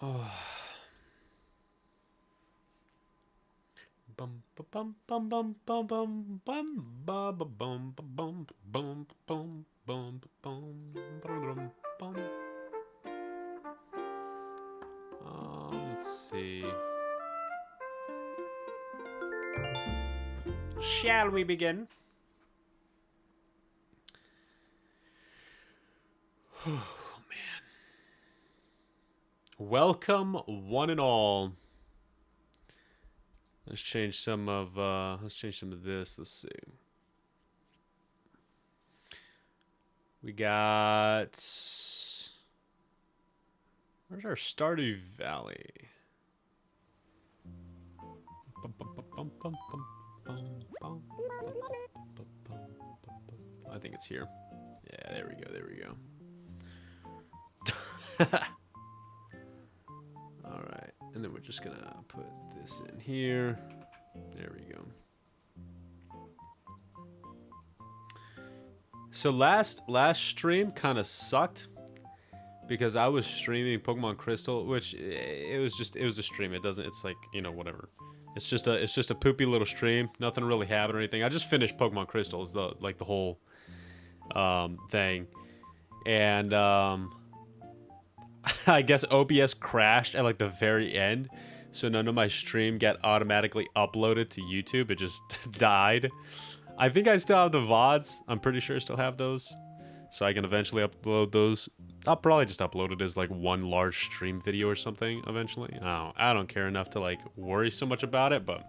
Oh. Bum bum bum bum bum bum bum bum bum bum bum bum bum bum bum. Let's see. Shall we begin? Oh man. Welcome one and all. Let's change some of this. Let's see. We got, where's our Stardew Valley? I think it's here. Yeah, there we go. There we go. All right, and then we're just gonna put this in here. There we go. So last stream kind of sucked because I was streaming Pokemon Crystal, which it was a stream. It's like, you know, whatever. It's just a poopy little stream. Nothing really happened or anything. I just finished Pokemon Crystal is the whole thing, and I guess OBS crashed at like the very end, so none of my stream got automatically uploaded to YouTube. It just died. I think I still have the VODs. I'm pretty sure I still have those, so I can eventually upload those. I'll probably just upload it as like one large stream video or something eventually. I don't care enough to like worry so much about it, but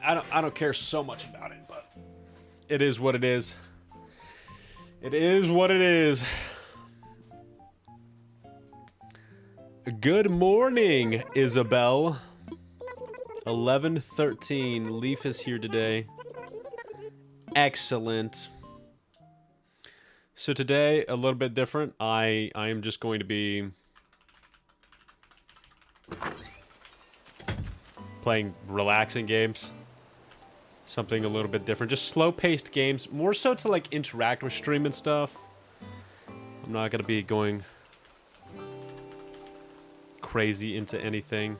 I don't care so much about it, but it is what it is. It is what it is. Good morning, Isabel. 11:13. Leaf is here today. Excellent. So today, a little bit different. I am just going to be playing relaxing games. Something a little bit different. Just slow-paced games. More so to like interact with stream and stuff. I'm not going to be going crazy into anything.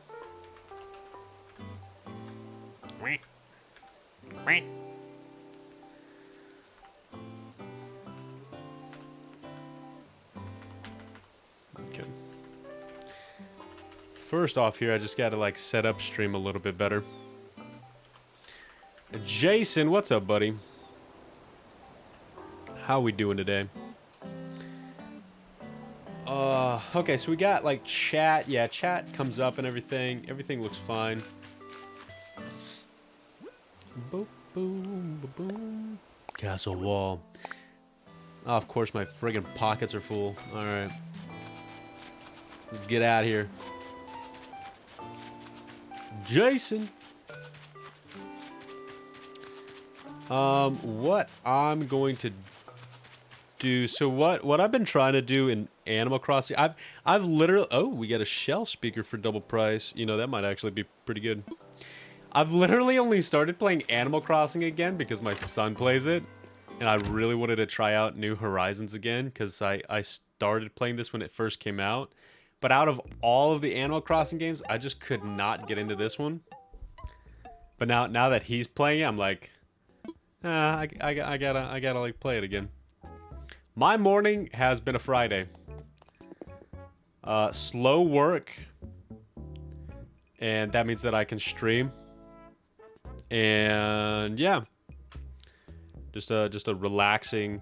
Okay. First off here, I just got to like set up stream a little bit better. Jason, what's up, buddy? How we doing today? Okay, so we got like chat. Yeah, chat comes up and everything. Everything looks fine. Boom, boom, boom, boom. Castle wall. Oh, of course, my friggin' pockets are full. All right, let's get out of here. Jason. What I'm going to do, so what I've been trying to do in Animal Crossing, I've literally, oh, we got a shelf speaker for double price. You know, that might actually be pretty good. I've literally only started playing Animal Crossing again because my son plays it, and I really wanted to try out New Horizons again because I started playing this when it first came out, but out of all of the Animal Crossing games, I just could not get into this one. But now that he's playing it, I'm like, I gotta like play it again. My morning has been a Friday. Slow work, and that means that I can stream. And yeah, just a relaxing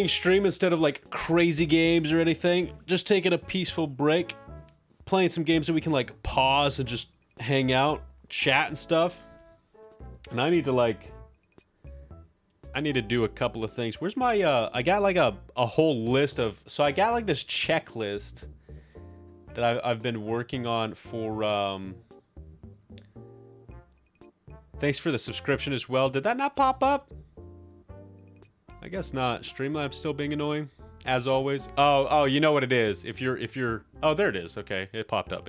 stream instead of like crazy games or anything. Just taking a peaceful break, playing some games that we can like pause and just hang out, chat and stuff. And I need to do a couple of things. Where's my, I got like a whole list of, so I got like this checklist that I've been working on for, thanks for the subscription as well. Did that not pop up? I guess not. Streamlabs still being annoying, as always. Oh, you know what it is. If you're, oh, there it is. Okay, it popped up.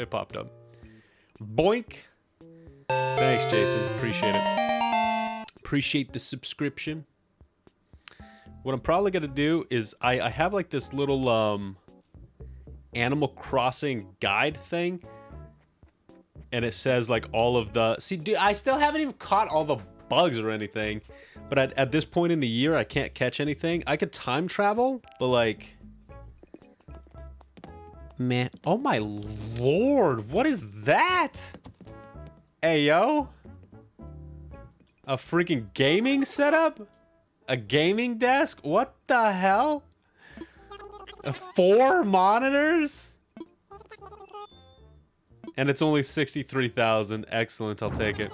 Boink. Thanks, Jason. Appreciate it. appreciate the subscription. What I'm probably going to do is I have like this little Animal Crossing guide thing. And it says like all of the... See, dude, I still haven't even caught all the bugs or anything. But at this point in the year, I can't catch anything. I could time travel, but like... Man, oh my lord, what is that? Hey, yo. A freaking gaming setup? A gaming desk? What the hell? 4 monitors? And it's only 63,000. Excellent, I'll take it.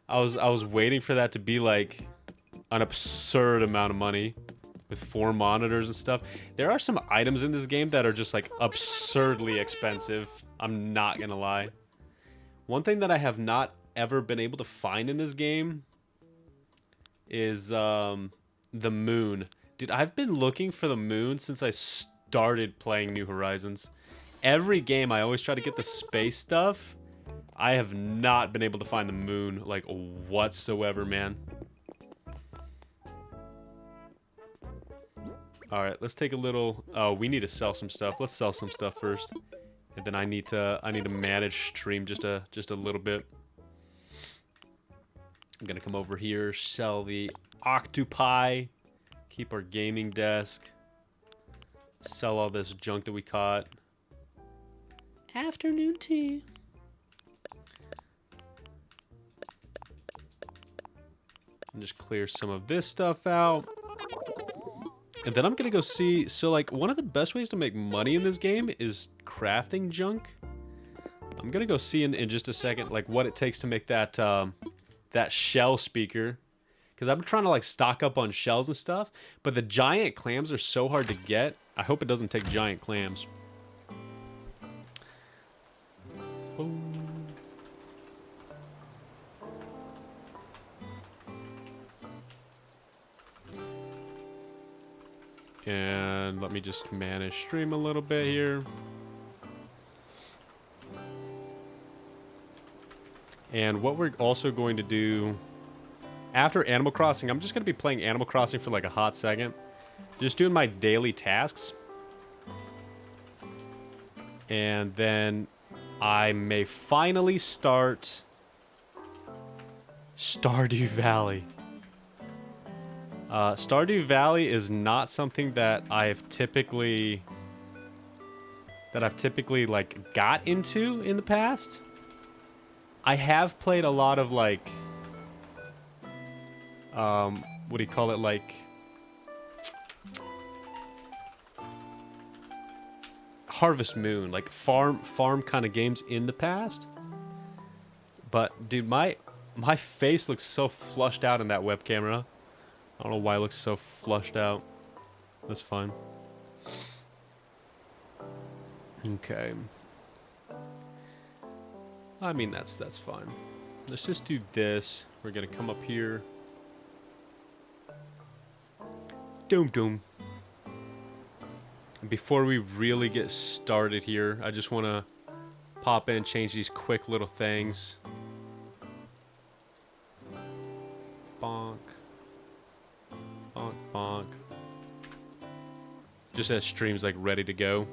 I was waiting for that to be like an absurd amount of money with 4 monitors and stuff. There are some items in this game that are just like absurdly expensive. I'm not gonna lie. One thing that I have not ever been able to find in this game is the moon. Dude, I've been looking for the moon since I started playing New Horizons. Every game I always try to get the space stuff. I have not been able to find the moon like whatsoever, man. All right, let's take a little... Oh, we need to sell some stuff. Let's sell some stuff first. And then I need to manage stream just a little bit. I'm gonna come over here, sell the octopi, keep our gaming desk, sell all this junk that we caught. Afternoon tea. And just clear some of this stuff out. And then I'm gonna go see, so like one of the best ways to make money in this game is crafting junk. I'm gonna go see in just a second like what it takes to make that that shell speaker. Because I'm trying to like stock up on shells and stuff, but the giant clams are so hard to get. I hope it doesn't take giant clams. Boom. And let me just manage stream a little bit here. And what we're also going to do after Animal Crossing, I'm just going to be playing Animal Crossing for like a hot second. Just doing my daily tasks. And then I may finally start Stardew Valley. Stardew Valley is not something that I've typically like got into in the past. I have played a lot of like what do you call it, like Harvest Moon, like farm kind of games in the past. But dude, my face looks so flushed out in that web camera. I don't know why it looks so flushed out. That's fine. Okay. I mean, that's fine. Let's just do this. We're gonna come up here. Doom doom. Before we really get started here, I just want to pop in and change these quick little things. Bonk. Bonk, bonk. Just as stream's like ready to go.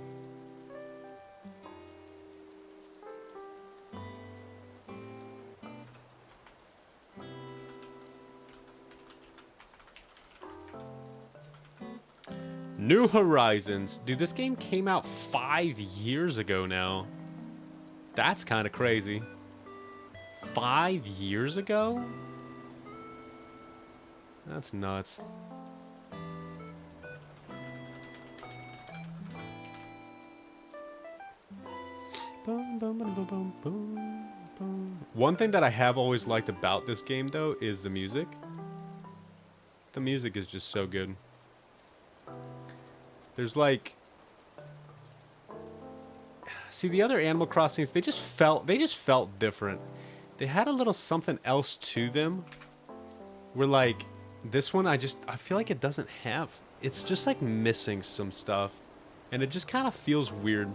New Horizons. Dude, this game came out 5 years ago now. That's kind of crazy. 5 years ago? That's nuts. One thing that I have always liked about this game, though, is the music. The music is just so good. There's like... See, the other Animal Crossings, they just felt different. They had a little something else to them. Where like, this one I feel like it doesn't have. It's just like missing some stuff. And it just kind of feels weird.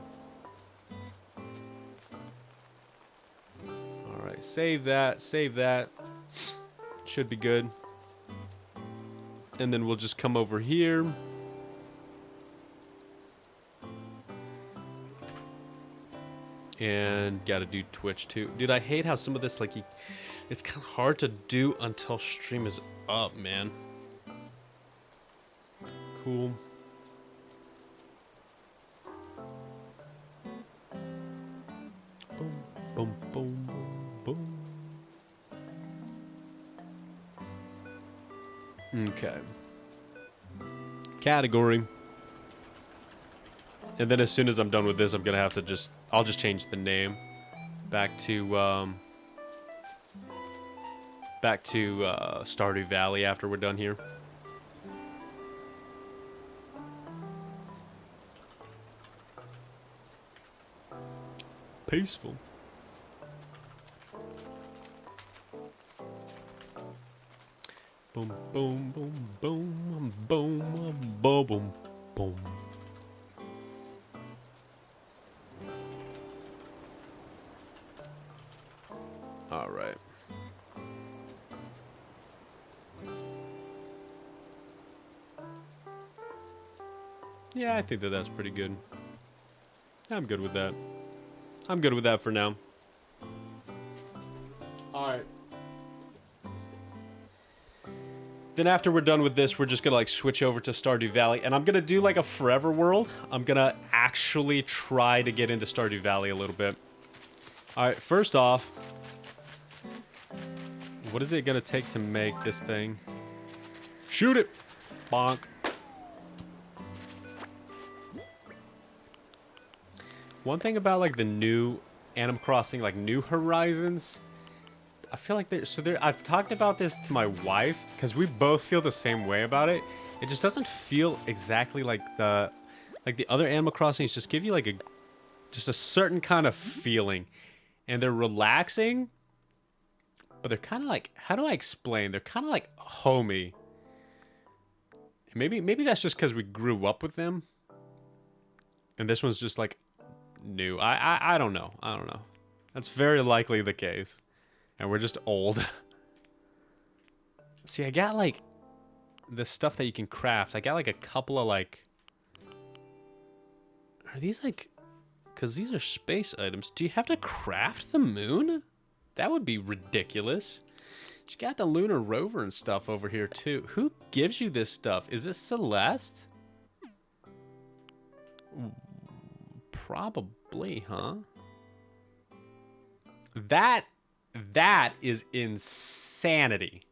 Alright, save that, save that. Should be good. And then we'll just come over here. And gotta do Twitch too. Dude, I hate how some of this, like, it's kind of hard to do until stream is up, man. Cool. Boom, boom, boom, boom, boom. Okay. Category. And then as soon as I'm done with this, I'm gonna have to I'll just change the name back to Stardew Valley after we're done here. Peaceful. Boom, boom, boom, boom, boom, boom, boom, boom. All right. Yeah, I think that's pretty good. I'm good with that. I'm good with that for now. Alright. Then after we're done with this, we're just gonna like switch over to Stardew Valley. And I'm gonna do like a forever world. I'm gonna actually try to get into Stardew Valley a little bit. Alright, first off, what is it gonna take to make this thing? Shoot it! Bonk. One thing about like the new Animal Crossing, like New Horizons, I feel like I've talked about this to my wife because we both feel the same way about it. It just doesn't feel exactly like the other Animal Crossings. Just give you like just a certain kind of feeling, and they're relaxing, but they're kind of like, how do I explain? They're kind of like homey. Maybe that's just because we grew up with them, and this one's just like new. I don't know. I don't know. That's very likely the case. And we're just old. See, I got like the stuff that you can craft. I got like a couple of like... Are these like... Because these are space items. Do you have to craft the moon? That would be ridiculous. You got the lunar rover and stuff over here too. Who gives you this stuff? Is this Celeste? Probably, huh? That is insanity.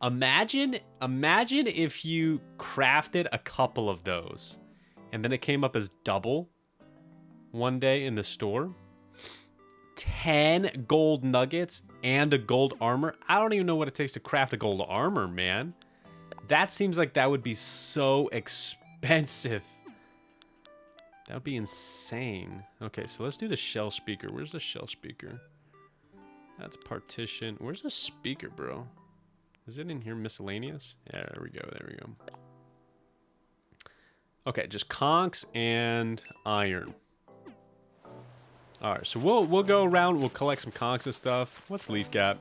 Imagine if you crafted a couple of those and then it came up as double one day in the store. 10 gold nuggets and a gold armor. I don't even know what it takes to craft a gold armor, man. That seems like that would be so expensive. That would be insane. Okay, so let's do the shell speaker. Where's the shell speaker? That's partition. Where's the speaker, bro? Is it in here miscellaneous? Yeah, there we go. There we go. Okay, just conchs and iron. All right, so we'll go around. We'll collect some conchs and stuff. What's Leaf got?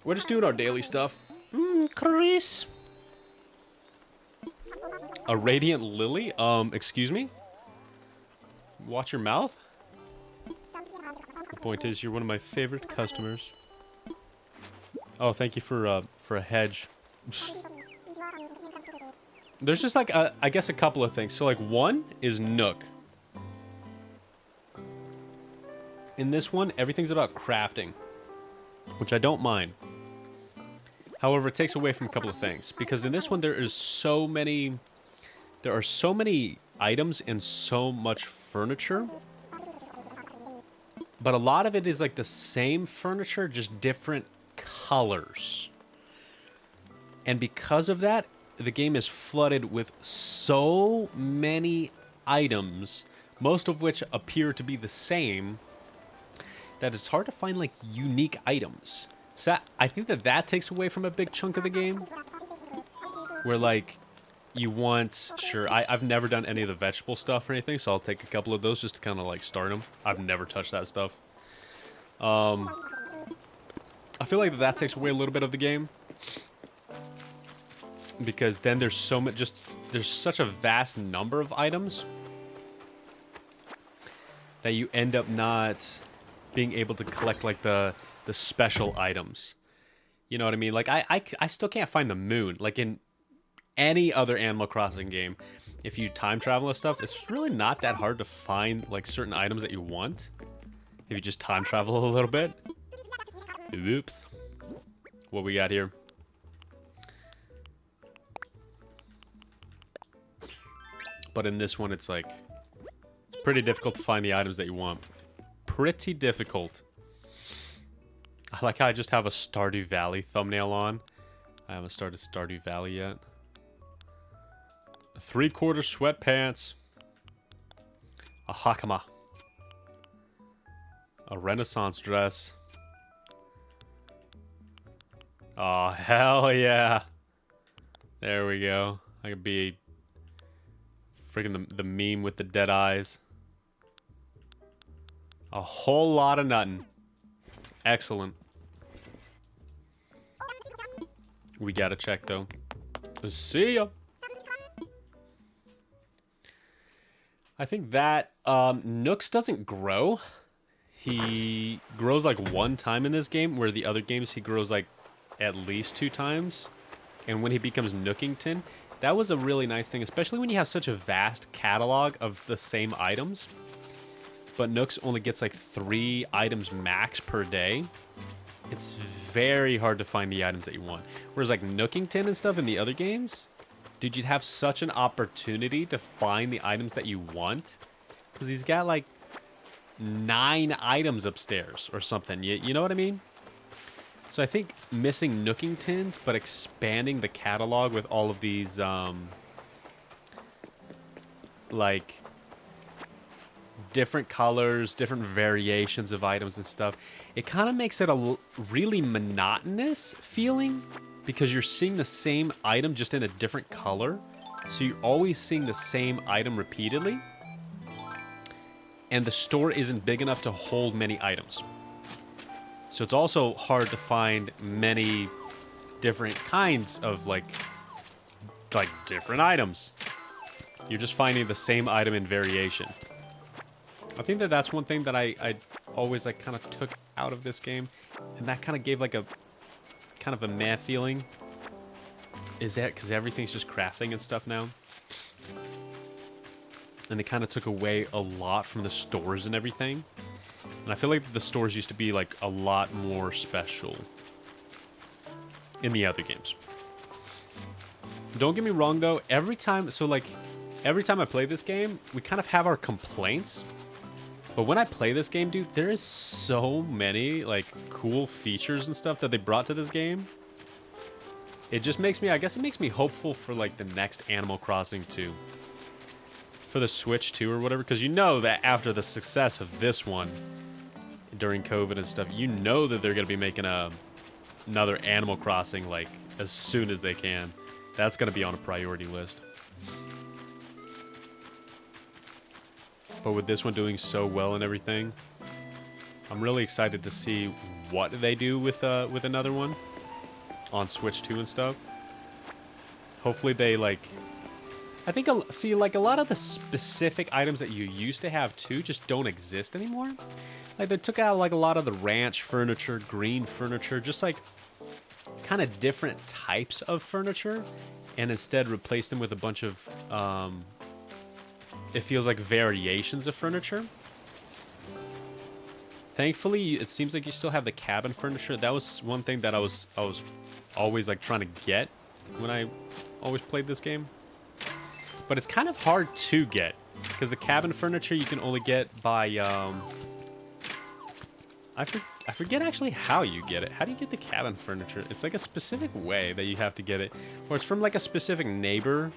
We're just doing our daily stuff. Chris. A radiant lily? Excuse me? Watch your mouth? The point is, you're one of my favorite customers. Oh, thank you for a hedge. There's just like, I guess a couple of things. So like one is Nook. In this one, everything's about crafting, which I don't mind. However, it takes away from a couple of things. Because in this one, there are so many items and so much furniture. But a lot of it is like the same furniture, just different colors. And because of that, the game is flooded with so many items, most of which appear to be the same, that it's hard to find like unique items. So I think that takes away from a big chunk of the game. Where like you want, sure, I've never done any of the vegetable stuff or anything, so I'll take a couple of those just to kind of like start them. I've never touched that stuff. I feel like that takes away a little bit of the game. Because then there's so much, there's such a vast number of items that you end up not being able to collect like the special items. You know what I mean? Like I still can't find the moon. Like in any other Animal Crossing game, if you time travel and stuff, it's really not that hard to find like certain items that you want. If you just time travel a little bit. Oops. What we got here? But in this one, it's like, it's pretty difficult to find the items that you want. Pretty difficult. I like how I just have a Stardew Valley thumbnail on. I haven't started Stardew Valley yet. 3/4 sweatpants. A hakama. A Renaissance dress. Oh, hell yeah. There we go. I could be freaking the meme with the dead eyes. A whole lot of nothing. Excellent. We gotta check though. See ya. I think that Nooks doesn't grow. He grows like 1 time in this game, where the other games he grows like at least 2 times. And when he becomes Nookington, that was a really nice thing, especially when you have such a vast catalog of the same items. But Nooks only gets like 3 items max per day. It's very hard to find the items that you want. Whereas like Nookington and stuff in the other games, dude, you'd have such an opportunity to find the items that you want. Because he's got like 9 items upstairs or something. You know what I mean? So I think missing Nookingtons, but expanding the catalog with all of these, like, different colors, different variations of items and stuff, it kind of makes it a really monotonous feeling, because you're seeing the same item just in a different color. So you're always seeing the same item repeatedly. And the store isn't big enough to hold many items. So it's also hard to find many different kinds of like different items. You're just finding the same item in variation. I think that that's one thing that I always like kind of took out of this game, and that kind of gave like a kind of a meh feeling. Is that because everything's just crafting and stuff now? And they kind of took away a lot from the stores and everything. And I feel like the stores used to be like a lot more special in the other games. Don't get me wrong though, every time I play this game, we kind of have our complaints. But when I play this game, dude, there is so many like cool features and stuff that they brought to this game. It just makes me, I guess it makes me hopeful for like the next Animal Crossing 2. For the Switch 2 or whatever, because you know that after the success of this one during COVID and stuff, you know that they're going to be making another Animal Crossing like as soon as they can. That's going to be on a priority list. But with this one doing so well and everything, I'm really excited to see what they do with another one on Switch 2 and stuff. Hopefully they like, I think, see, like a lot of the specific items that you used to have too just don't exist anymore. Like they took out like a lot of the ranch furniture, green furniture, just like kind of different types of furniture, and instead replaced them with a bunch of, it feels like variations of furniture. Thankfully, it seems like you still have the cabin furniture. That was one thing that I was always like trying to get when I always played this game. But it's kind of hard to get, because the cabin furniture you can only get by, I forget actually how you get it. How do you get the cabin furniture? It's like a specific way that you have to get it, or it's from like a specific neighbor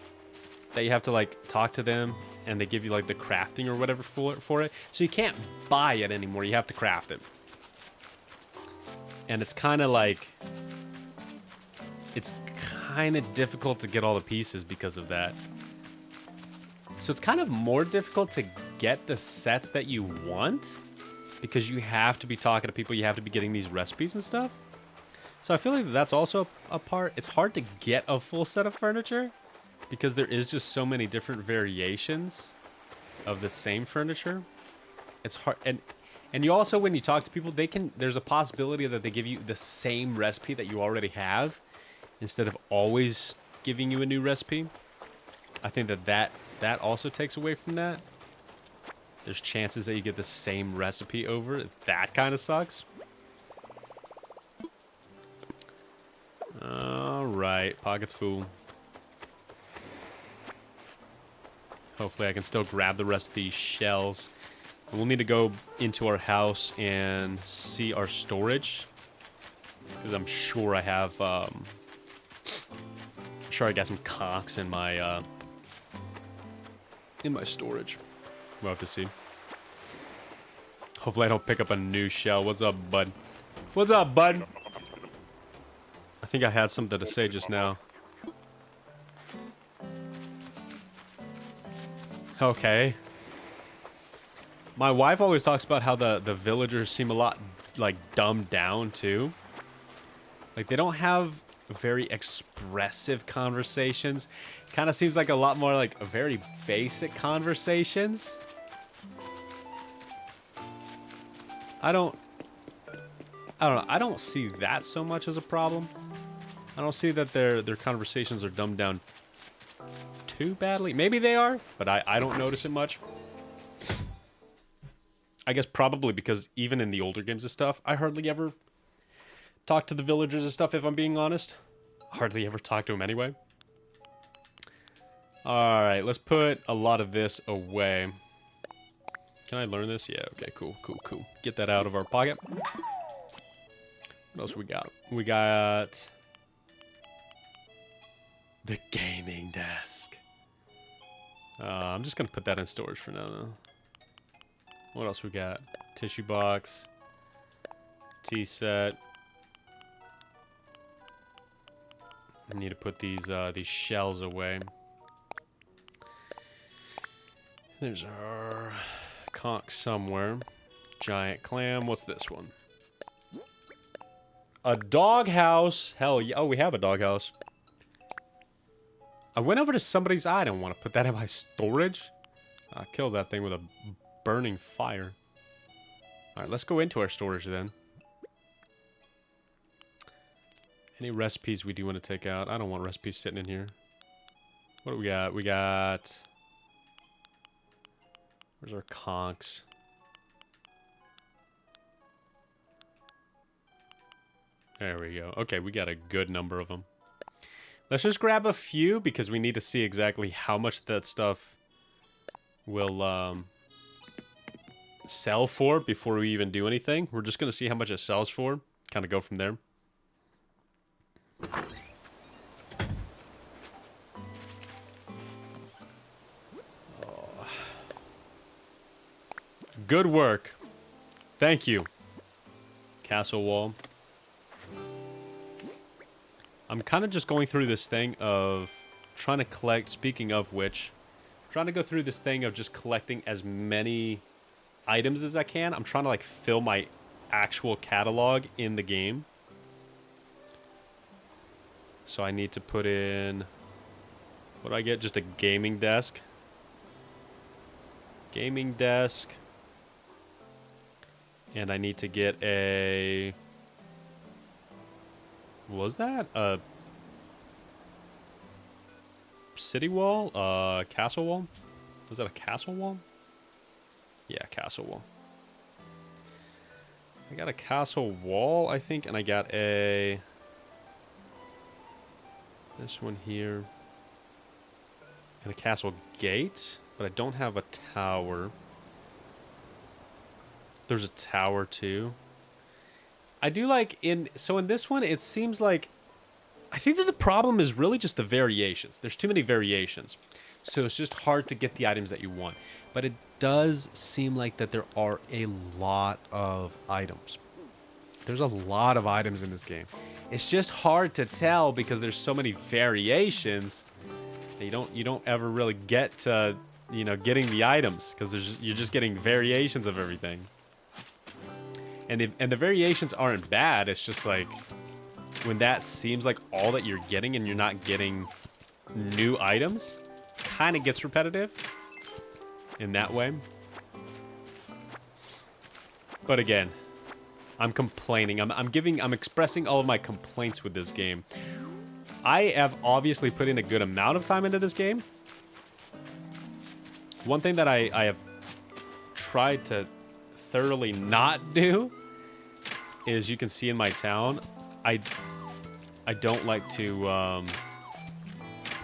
that you have to like talk to them, and they give you like the crafting or whatever for it. So you can't buy it anymore. You have to craft it. And it's kind of like, it's kind of difficult to get all the pieces because of that. So it's kind of more difficult to get the sets that you want, because you have to be talking to people, you have to be getting these recipes and stuff. So I feel like that's also a part. It's hard to get a full set of furniture because there is just so many different variations of the same furniture. It's hard, and you also, when you talk to people, there's a possibility that they give you the same recipe that you already have instead of always giving you a new recipe. I think that also takes away from that. There's chances that you get the same recipe over. That kind of sucks. All right, pockets full. Hopefully I can still grab the rest of these shells. And we'll need to go into our house and see our storage. Because I'm sure I have, sure I got some cocks in my storage. We'll have to see. Hopefully I don't pick up a new shell. What's up, bud? What's up, bud? I think I had something to say just now. Okay. My wife always talks about how the villagers seem a lot, like, dumbed down, too. Like, they don't have very expressive conversations. Kind of seems like a lot more, like, very basic conversations. I don't know. I don't see that so much as a problem. I don't see that their conversations are dumbed down too badly. Maybe they are, but I don't notice it much. I guess probably because even in the older games and stuff, I hardly ever talk to the villagers and stuff, if I'm being honest. Hardly ever talk to them anyway. Alright, let's put a lot of this away. Can I learn this? Yeah, okay, cool. Get that out of our pocket. What else we got? We got the gaming desk. I'm just gonna put that in storage for now, though. What else we got? Tissue box, tea set. I need to put these shells away. There's our conch somewhere. Giant clam. What's this one? A doghouse. Hell yeah. Oh, we have a doghouse. I went over to somebody's. I don't want to put that in my storage. I killed that thing with a burning fire. Alright, let's go into our storage then. Any recipes we do want to take out? I don't want recipes sitting in here. What do we got? We got... Where's our conchs? There we go. Okay, we got a good number of them. Let's just grab a few because we need to see exactly how much that stuff will sell for before we even do anything. We're just going to see how much it sells for. Kind of go from there. Oh. Good work. Thank you. Castle wall. I'm kind of just going through this thing of trying to collect, speaking of which, trying to go through this thing of just collecting as many items as I can. I'm trying to like fill my actual catalog in the game. So I need to put in, what do I get? Just a gaming desk. Gaming desk. And I need to get a... What was that? A city wall? Castle wall? Was that a castle wall? Yeah, castle wall. I got a castle wall, I think, and I got a... This one here. And a castle gate, but I don't have a tower. There's a tower, too. I do like so in this one, it seems like, I think that the problem is really just the variations. There's too many variations. So it's just hard to get the items that you want. But it does seem like that there are a lot of items. There's a lot of items in this game. It's just hard to tell because there's so many variations. You don't ever really get to, getting the items because you're just getting variations of everything. And the variations aren't bad. It's just like when that seems like all that you're getting and you're not getting new items, kind of gets repetitive in that way. But again, I'm complaining. I'm expressing all of my complaints with this game. I have obviously put in a good amount of time into this game. One thing that I have tried to thoroughly not do is, you can see in my town, I don't like to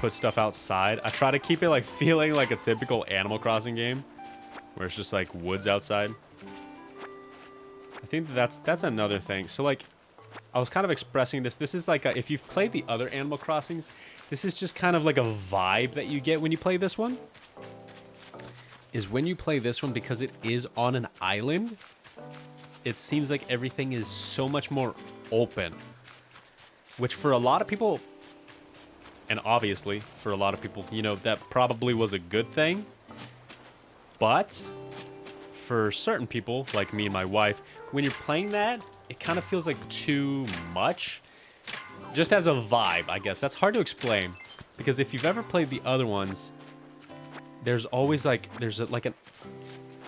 put stuff outside. I try to keep it like feeling like a typical Animal Crossing game, where it's just like woods outside. I think that's another thing. So like, I was kind of expressing this. This is like if you've played the other Animal Crossings, this is just kind of like a vibe that you get when you play this one. Is when you play this one, because it is on an island, it seems like everything is so much more open. Which for a lot of people, and obviously for a lot of people, you know, that probably was a good thing. But for certain people, like me and my wife, when you're playing that, it kind of feels like too much. Just as a vibe, I guess. That's hard to explain. Because if you've ever played the other ones, there's always like, like an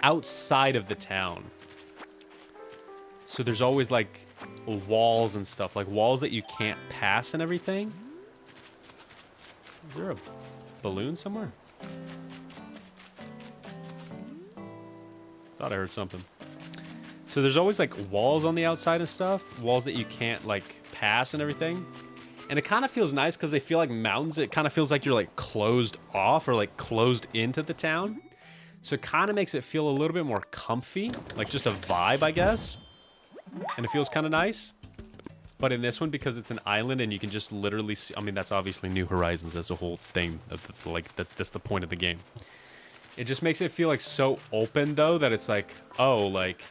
outside of the town. So there's always like walls and stuff, like walls that you can't pass and everything. Is there a balloon somewhere? Thought I heard something. So there's always like walls on the outside and stuff, walls that you can't like pass and everything. And it kind of feels nice because they feel like mountains. It kind of feels like you're like closed off or like closed into the town. So it kind of makes it feel a little bit more comfy, like just a vibe, I guess. And it feels kind of nice. But in this one, because it's an island and you can just literally see, I mean, that's obviously New Horizons. That's the whole thing. That's the point of the game. It just makes it feel like so open though, that it's like, oh, like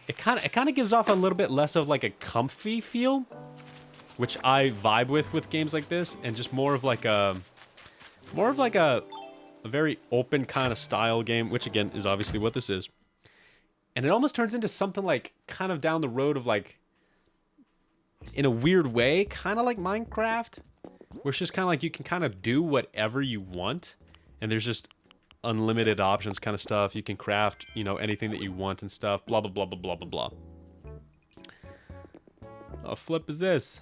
it kind of gives off a little bit less of like a comfy feel, which I vibe with games like this, and just more of like a very open kind of style game, which again is obviously what this is. And it almost turns into something like kind of down the road of like, in a weird way, kind of like Minecraft, where it's just kind of like you can kind of do whatever you want, and there's just unlimited options kind of stuff. You can craft, you know, anything that you want and stuff, blah, blah, blah, blah, blah, blah, blah. Oh, flip is this?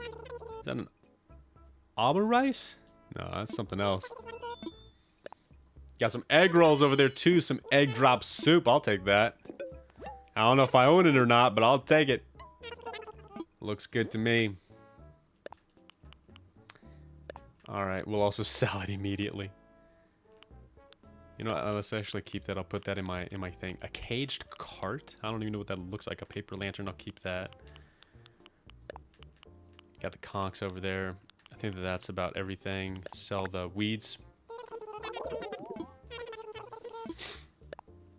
Is that an Arbor rice? No, that's something else. Got some egg rolls over there too, some egg drop soup. I'll take that. I don't know if I own it or not, but I'll take it. Looks good to me. Alright, we'll also sell it immediately. You know what, let's actually keep that. I'll put that in my thing. A caged cart? I don't even know what that looks like. A paper lantern, I'll keep that. Got the conchs over there. I think that's about everything. Sell the weeds.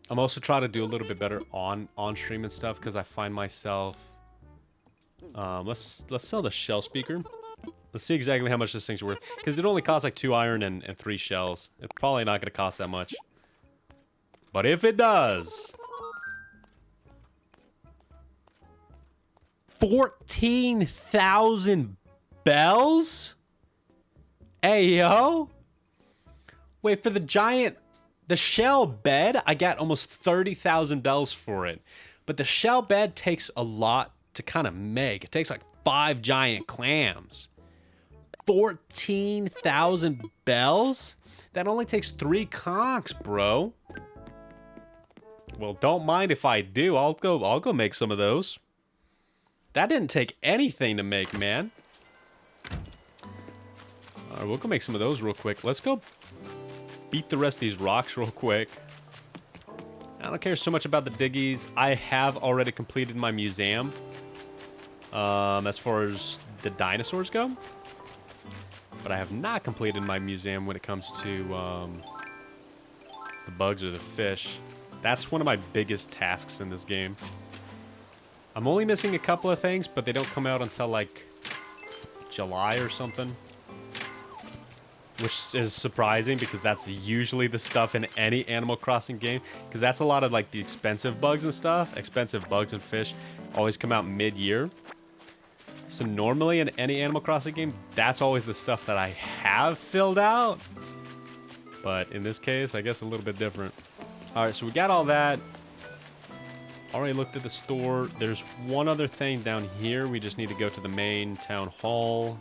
I'm also trying to do a little bit better on stream and stuff, because I find myself... let's sell the shell speaker. Let's see exactly how much this thing's worth, because it only costs like 2 iron and 3 shells. It's probably not going to cost that much. But if it does... 14,000 bells? Hey, yo. Wait, for the giant... The shell bed, I got almost 30,000 bells for it. But the shell bed takes a lot to kind of make. It takes like 5 giant clams. 14,000 bells? That only takes 3 conchs, bro. Well, don't mind if I do. I'll go make some of those. That didn't take anything to make, man. All right, we'll go make some of those real quick. Let's go beat the rest of these rocks real quick. I don't care so much about the diggies. I have already completed my museum. As far as the dinosaurs go. But I have not completed my museum when it comes to the bugs or the fish. That's one of my biggest tasks in this game. I'm only missing a couple of things, but they don't come out until like July or something. Which is surprising, because that's usually the stuff in any Animal Crossing game. Because that's a lot of like the expensive bugs and stuff. Expensive bugs and fish always come out mid-year. So normally in any Animal Crossing game, that's always the stuff that I have filled out. But in this case, I guess a little bit different. All right, so we got all that. Already looked at the store. There's one other thing down here. We just need to go to the main town hall.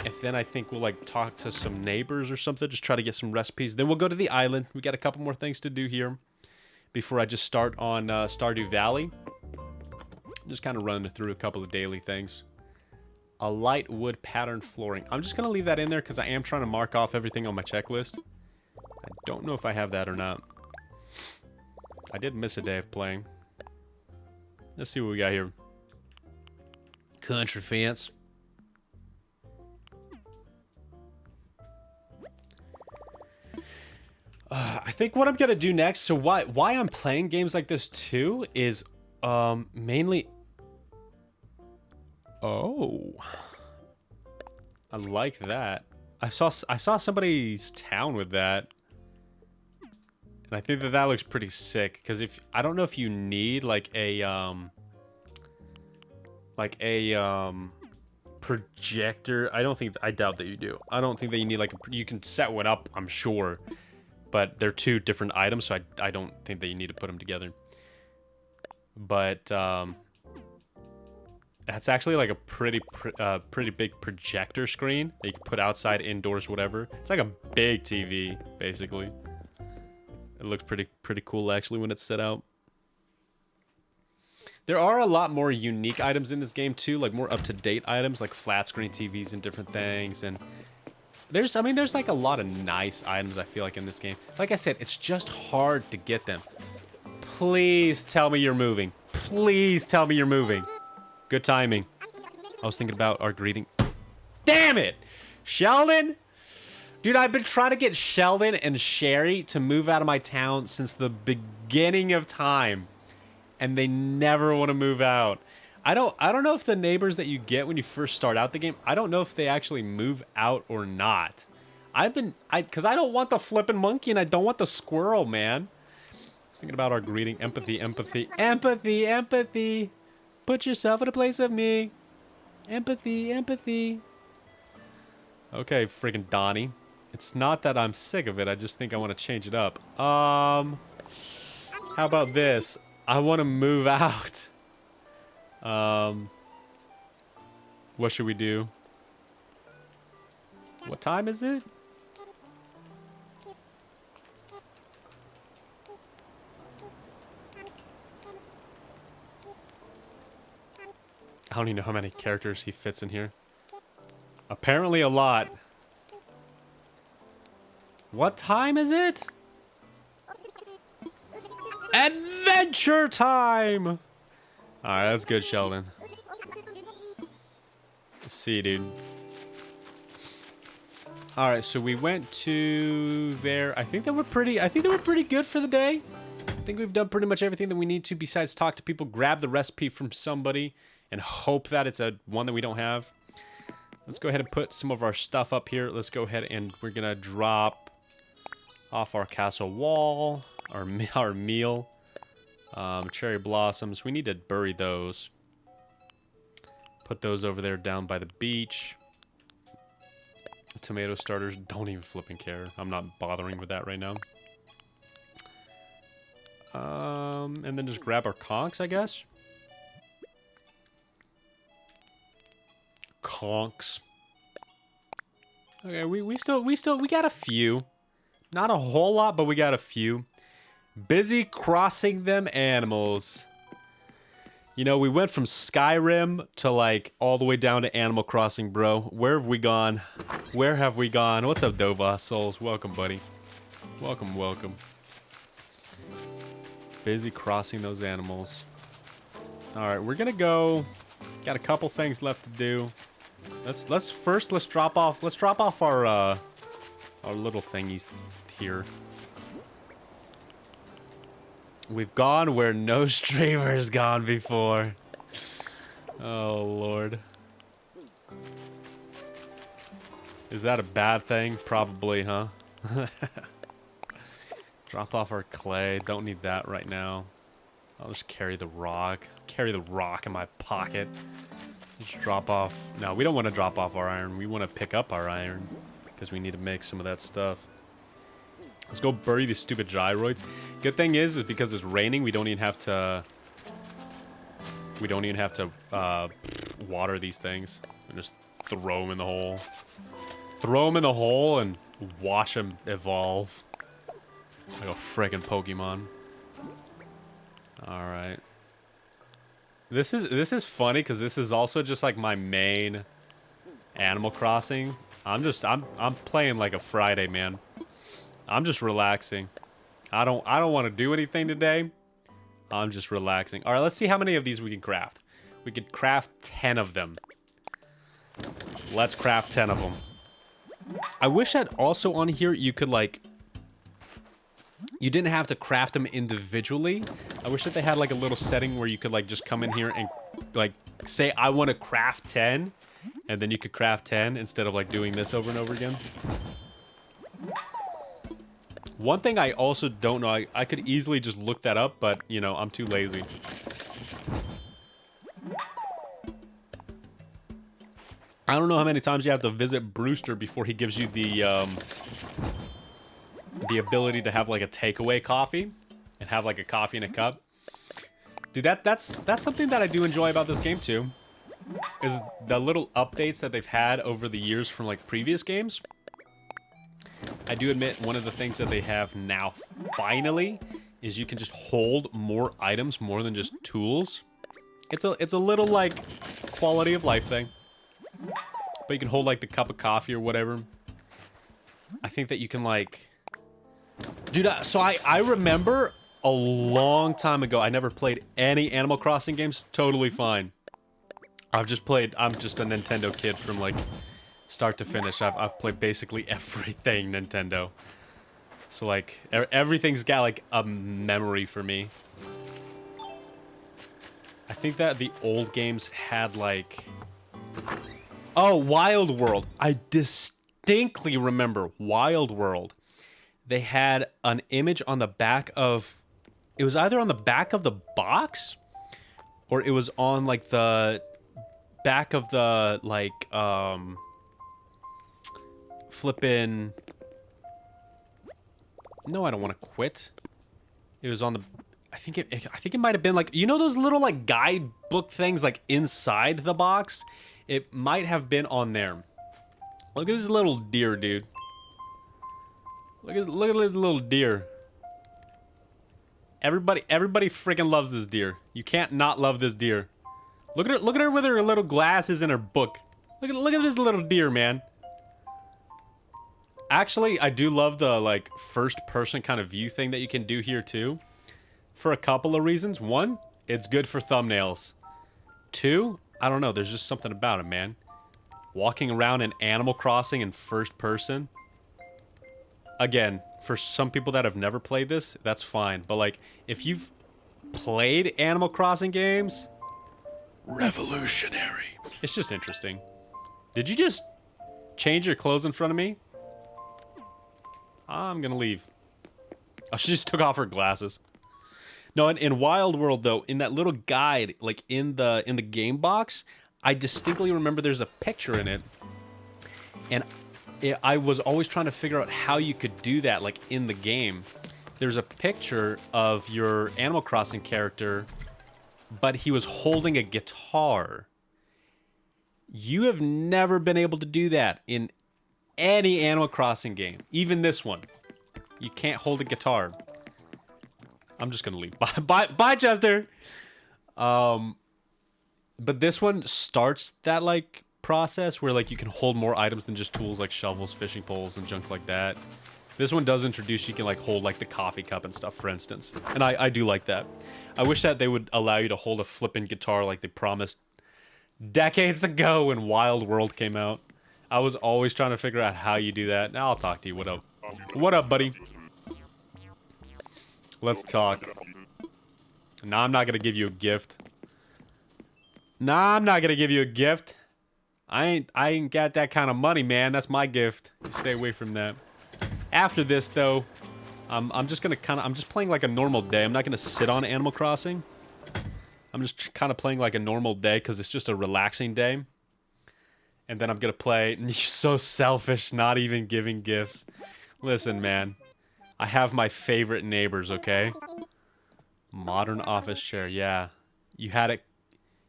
And then I think we'll like talk to some neighbors or something. Just try to get some recipes. Then we'll go to the island. We got a couple more things to do here before I just start on Stardew Valley. Just kind of running through a couple of daily things. A light wood pattern flooring. I'm just going to leave that in there because I am trying to mark off everything on my checklist. I don't know if I have that or not. I did miss a day of playing. Let's see what we got here. Country fence. I think what I'm going to do next, so why I'm playing games like this too, is mainly... Oh. I like that. I saw somebody's town with that. And I think that looks pretty sick, because if... I don't know if you need, like a projector. I doubt that you do. I don't think that you need, like, you can set one up, I'm sure. But they're two different items, so I don't think that you need to put them together. But that's actually like a pretty big projector screen that you can put outside, indoors, whatever. It's like a big TV, basically. It looks pretty cool actually when it's set out. There are a lot more unique items in this game too, like more up-to-date items, like flat screen TVs and different things, and there's like a lot of nice items I feel like in this game. Like I said, it's just hard to get them. Please tell me you're moving. Please tell me you're moving. Good timing. I was thinking about our greeting. Damn it! Sheldon? Dude, I've been trying to get Sheldon and Sherry to move out of my town since the beginning of time. And they never want to move out. I don't know if the neighbors that you get when you first start out the game, I don't know if they actually move out or not. Because I don't want the flipping monkey and I don't want the squirrel, man. I was thinking about our greeting. Empathy, empathy, empathy, empathy. Put yourself in a place of me. Empathy, empathy. Okay, freaking Donnie. It's not that I'm sick of it. I just think I want to change it up. How about this? I want to move out. What should we do? What time is it? I don't even know how many characters he fits in here. Apparently a lot. What time is it? Adventure time! Alright, that's good, Sheldon. Let's see, dude. Alright, so we went to there. I think that we're pretty good for the day. I think we've done pretty much everything that we need to besides talk to people, grab the recipe from somebody, and hope that it's one that we don't have. Let's go ahead and put some of our stuff up here. Let's go ahead and we're gonna drop off our castle wall, our meal. Cherry blossoms. We need to bury those. Put those over there down by the beach. Tomato starters. Don't even flipping care. I'm not bothering with that right now. And then just grab our conchs, I guess. Conchs. Okay, we got a few. Not a whole lot, but we got a few. Busy crossing them animals. You know, we went from Skyrim to like all the way down to Animal Crossing, bro. Where have we gone? Where have we gone? What's up, Dova Souls? Welcome, buddy. Welcome, welcome. Busy crossing those animals. All right, we're gonna go. Got a couple things left to do. Let's drop off our little thingies here. We've gone where no streamer's gone before. Oh, Lord. Is that a bad thing? Probably, huh? Drop off our clay. Don't need that right now. I'll just carry the rock. Carry the rock in my pocket. Just drop off. No, we don't want to drop off our iron. We want to pick up our iron. Because we need to make some of that stuff. Let's go bury these stupid gyroids. Good thing is because it's raining, we don't even have to... We don't even have to water these things. And just throw them in the hole. Throw them in the hole and watch them evolve. Like a freaking Pokemon. Alright. This is funny because this is also just like my main Animal Crossing. I'm playing like a Friday, man. I'm just relaxing. I don't want to do anything today. I'm just relaxing. All right, let's see how many of these we can craft. We could craft 10 of them. Let's craft 10 of them. I wish that also on here you could like... You didn't have to craft them individually. I wish that they had like a little setting where you could like just come in here and like say I want to craft 10. And then you could craft 10 instead of like doing this over and over again. One thing I also don't know, I could easily just look that up, but, you know, I'm too lazy. I don't know how many times you have to visit Brewster before he gives you the ability to have, like, a takeaway coffee. And have, like, a coffee in a cup. Dude, that's something that I do enjoy about this game, too. Is the little updates that they've had over the years from, like, previous games. I do admit one of the things that they have now, finally, is you can just hold more items more than just tools. It's a little, like, quality of life thing. But you can hold, like, the cup of coffee or whatever. I think that you can, like... Dude, so I remember a long time ago, I never played any Animal Crossing games. Totally fine. I'm just a Nintendo kid from, like... Start to finish, I've played basically everything Nintendo. So, like, everything's got, like, a memory for me. I think that the old games had, like... Oh, Wild World. I distinctly remember Wild World. They had an image on the back of... It was either on the back of the box, or it was on, like, the back of the, like, flippin'... No, I don't want to quit. It was on the... I think it might have been like... You know those little like guidebook things like inside the box? It might have been on there. Look at this little deer, dude. Look at this little deer. Everybody freaking loves this deer. You can't not love this deer. Look at her with her little glasses and her book. Look at this little deer, man. Actually, I do love the, like, first-person kind of view thing that you can do here, too. For a couple of reasons. One, it's good for thumbnails. Two, I don't know, there's just something about it, man. Walking around in Animal Crossing in first person. Again, for some people that have never played this, that's fine. But, like, if you've played Animal Crossing games... Revolutionary. It's just interesting. Did you just change your clothes in front of me? I'm gonna leave. Oh, she just took off her glasses. No, in Wild World, though, in that little guide, like in the game box, I distinctly remember there's a picture in it. And I was always trying to figure out how you could do that, like, in the game. There's a picture of your Animal Crossing character, but he was holding a guitar. You have never been able to do that in any Animal Crossing game. Even this one. You can't hold a guitar. I'm just gonna leave. Bye, Chester! But this one starts that, like, process where, like, you can hold more items than just tools like shovels, fishing poles, and junk like that. This one does introduce you can, like, hold, like, the coffee cup and stuff, for instance. And I do like that. I wish that they would allow you to hold a flippin' guitar like they promised decades ago when Wild World came out. I was always trying to figure out how you do that. Now I'll talk to you. What up? What up, buddy? Let's talk. Nah, I'm not gonna give you a gift. Nah, I'm not gonna give you a gift. I ain't got that kind of money, man. That's my gift. Stay away from that. After this, though, I'm just gonna I'm just playing like a normal day. I'm not gonna sit on Animal Crossing. I'm just kind of playing like a normal day because it's just a relaxing day. And then I'm gonna play. You're so selfish, not even giving gifts. Listen, man. I have my favorite neighbors, okay? Modern office chair, yeah. You had it.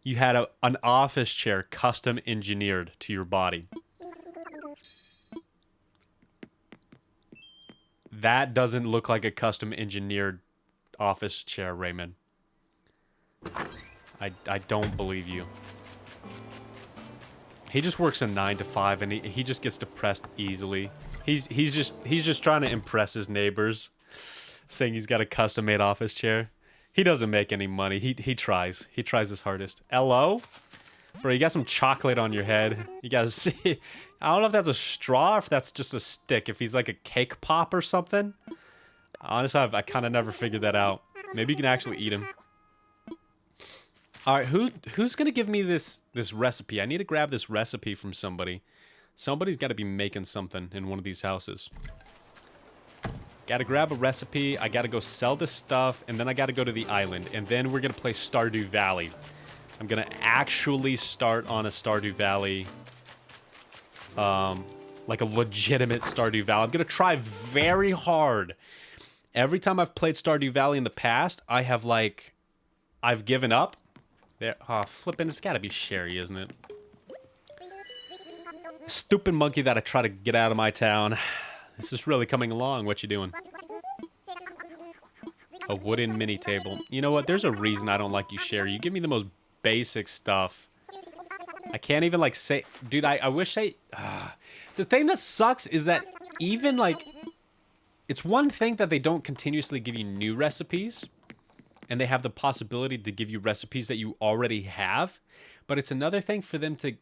You had an office chair custom engineered to your body. That doesn't look like a custom engineered office chair, Raymond. I don't believe you. He just works a 9 to 5 and he just gets depressed easily. He's just trying to impress his neighbors, saying he's got a custom made office chair. He doesn't make any money. He tries. He tries his hardest. Hello? Bro, you got some chocolate on your head. You gotta see. I don't know if that's a straw or if that's just a stick. If he's like a cake pop or something. Honestly, I kind of never figured that out. Maybe you can actually eat him. All right, who's gonna give me this recipe? I need to grab this recipe from somebody. Somebody's got to be making something in one of these houses. Got to grab a recipe. I got to go sell this stuff, and then I got to go to the island, and then we're gonna play Stardew Valley. I'm gonna actually start on a Stardew Valley, like a legitimate Stardew Valley. I'm gonna try very hard. Every time I've played Stardew Valley in the past, I've given up. There, flipping, it's gotta be Sherry, isn't it? Stupid monkey that I try to get out of my town. This is really coming along. What you doing? A wooden mini table. You know what? There's a reason I don't like you, Sherry. You give me the most basic stuff. I can't even, like, say... Dude, I wish the thing that sucks is that even, like... It's one thing that they don't continuously give you new recipes, and they have the possibility to give you recipes that you already have, but it's another thing for them to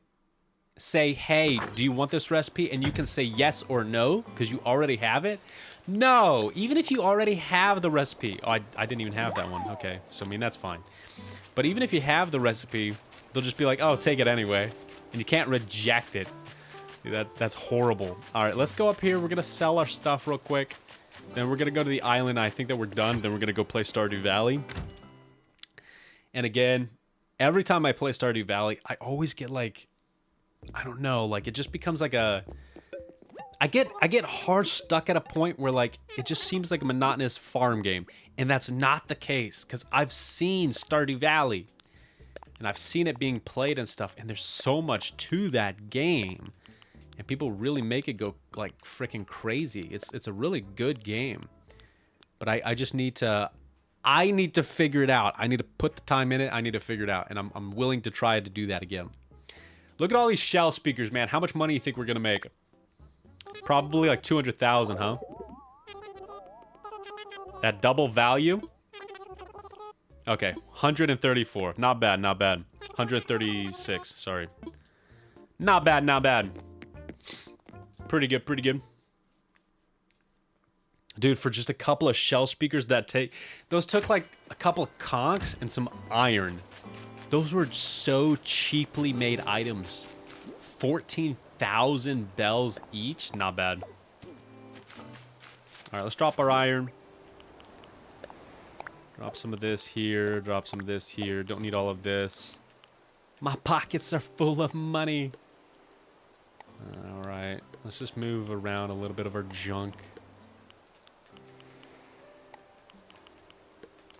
say, hey, do you want this recipe? And you can say yes or no, because you already have it. No, even if you already have the recipe. Oh, I didn't even have that one. Okay, so I mean, that's fine. But even if you have the recipe, they'll just be like, oh, take it anyway. And you can't reject it. Dude, that's horrible. All right, let's go up here. We're going to sell our stuff real quick. Then we're going to go to the island. I think that we're done. Then we're going to go play Stardew Valley. And again, every time I play Stardew Valley, I always get like, I don't know, like it just becomes like a... I get hard stuck at a point where like it just seems like a monotonous farm game. And that's not the case, because I've seen Stardew Valley. And I've seen it being played and stuff. And there's so much to that game. And people really make it go like freaking crazy. It's a really good game. But I just need to... I need to figure it out. I need to put the time in it. I need to figure it out. And I'm willing to try to do that again. Look at all these shell speakers, man. How much money do you think we're going to make? Probably like 200,000, huh? At double value? Okay, 134. Not bad, not bad. 136, sorry. Not bad, not bad. Pretty good, pretty good. Dude, for just a couple of shell speakers those took like a couple of conchs and some iron. Those were so cheaply made items. 14,000 bells each? Not bad. Alright, let's drop our iron. Drop some of this here. Drop some of this here. Don't need all of this. My pockets are full of money. Alright, let's just move around a little bit of our junk.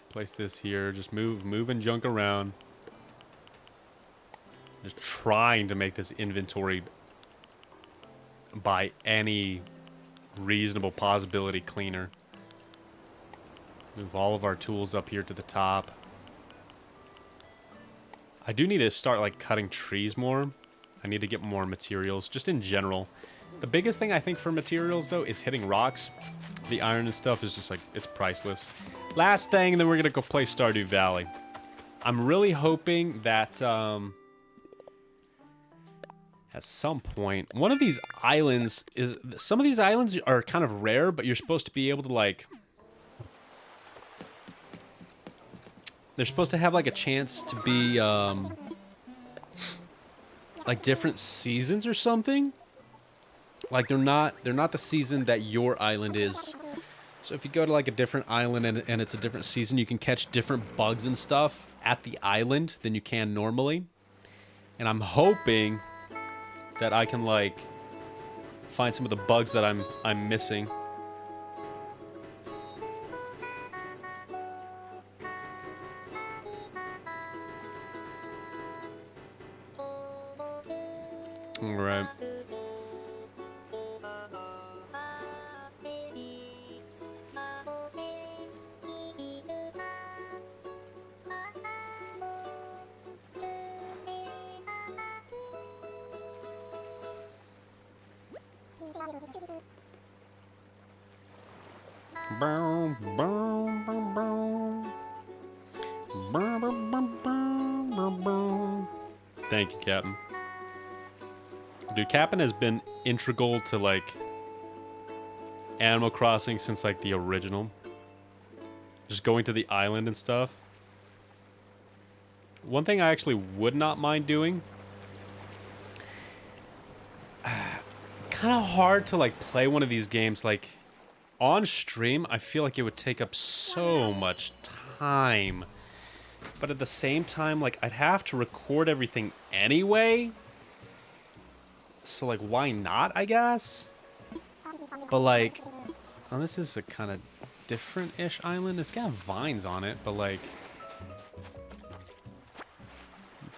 Place this here. Just moving junk around. Just trying to make this inventory by any reasonable possibility cleaner. Move all of our tools up here to the top. I do need to start like cutting trees more. I need to get more materials, just in general. The biggest thing I think for materials though is hitting rocks. The iron and stuff is just like, it's priceless. Last thing, and then we're gonna go play Stardew Valley. I'm really hoping that at some point, one of these islands is... Some of these islands are kind of rare, but you're supposed to be able to, like... They're supposed to have, like, a chance to be, like, different seasons or something? Like, they're not the season that your island is. So if you go to like a different island and it's a different season, you can catch different bugs and stuff at the island than you can normally. And I'm hoping that I can like find some of the bugs that I'm missing. All right. Thank you, Captain. Dude, Captain has been integral to, like, Animal Crossing since, like, the original. Just going to the island and stuff. One thing I actually would not mind doing... It's kind of hard to, like, play one of these games, like... On stream, I feel like it would take up so much time. But at the same time, like, I'd have to record everything anyway. So, like, why not, I guess? But, like, oh, this is a kind of different-ish island. It's got vines on it, but, like...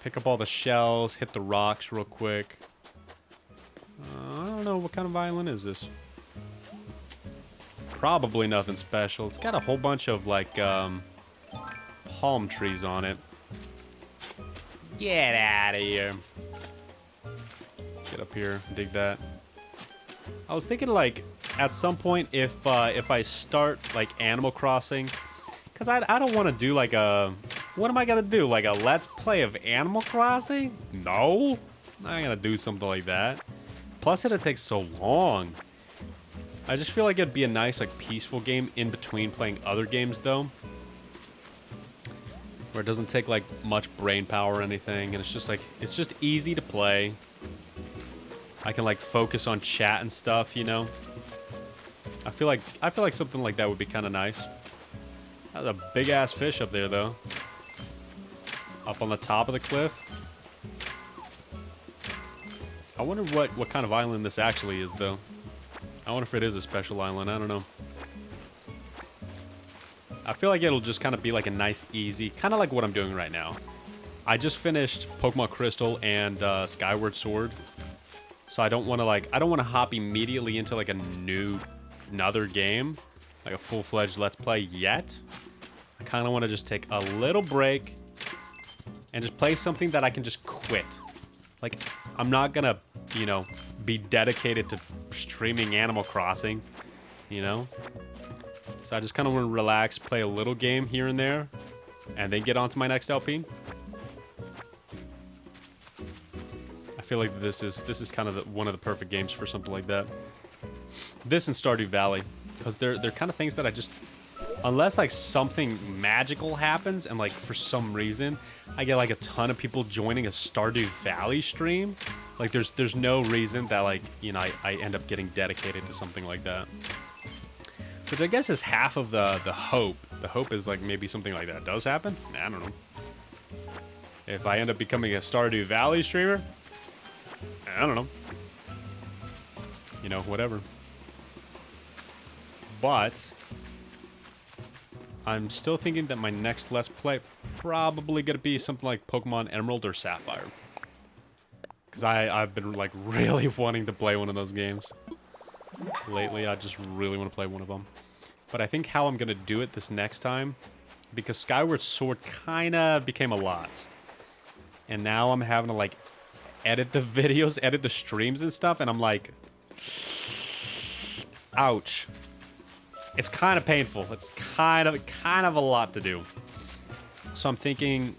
Pick up all the shells, hit the rocks real quick. I don't know, what kind of island is this? Probably nothing special. It's got a whole bunch of, like, palm trees on it. Get out of here. Get up here. Dig that. I was thinking, like, at some point, if I start, like, Animal Crossing... Because I don't want to do, like, a... What am I going to do? Like, a Let's Play of Animal Crossing? No. I'm not going to do something like that. Plus, it'd take so long. I just feel like it'd be a nice, like, peaceful game in between playing other games, though. Where it doesn't take, like, much brain power or anything, and it's just, like, it's just easy to play. I can, like, focus on chat and stuff, you know? I feel like something like that would be kind of nice. That's a big-ass fish up there, though. Up on the top of the cliff. I wonder what kind of island this actually is, though. I wonder if it is a special island. I don't know. I feel like it'll just kind of be like a nice, easy... Kind of like what I'm doing right now. I just finished Pokemon Crystal and Skyward Sword. So I don't want to, like... I don't want to hop immediately into, like, another game. Like a full-fledged Let's Play yet. I kind of want to just take a little break. And just play something that I can just quit. Like, I'm not gonna, you know, be dedicated to streaming Animal Crossing, you know? So I just kind of want to relax, play a little game here and there, and then get on to my next LP. I feel like this is kind of one of the perfect games for something like that. This and Stardew Valley, because they're kind of things that I just... Unless, like, something magical happens and, like, for some reason I get, like, a ton of people joining a Stardew Valley stream, like, there's no reason that, like, you know, I end up getting dedicated to something like that. Which I guess is half of the hope. The hope is, like, maybe something like that does happen. I don't know. If I end up becoming a Stardew Valley streamer, I don't know. You know, whatever. But... I'm still thinking that my next Let's Play probably gonna be something like Pokemon Emerald or Sapphire. Because I've been, like, really wanting to play one of those games. Lately, I just really want to play one of them. But I think how I'm gonna do it this next time, because Skyward Sword kinda became a lot. And now I'm having to, like, edit the videos, edit the streams and stuff, and I'm like... Ouch. It's kind of painful. It's kind of a lot to do. So I'm thinking...